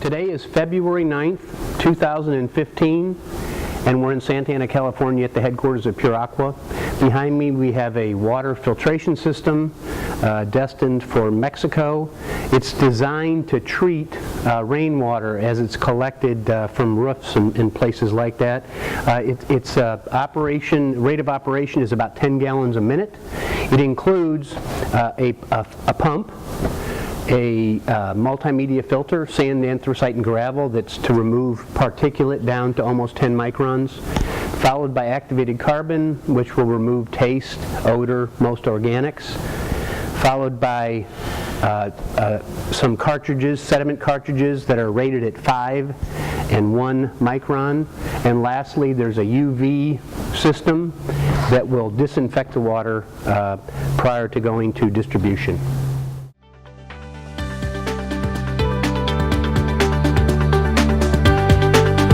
Today is February 9th, 2015, and we're in Santa Ana, California at the headquarters of Pure Aqua. Behind me we have a water filtration system destined for Mexico. It's designed to treat rainwater as it's collected from roofs and places like that. Its rate of operation is about 10 gallons a minute. It includes a pump, a multimedia filter, sand, anthracite, and gravel, that's to remove particulate down to almost 10 microns, followed by activated carbon, which will remove taste, odor, most organics, followed by some cartridges, sediment cartridges that are rated at 5 and 1 micron, and lastly there's a UV system that will disinfect the water prior to going to distribution.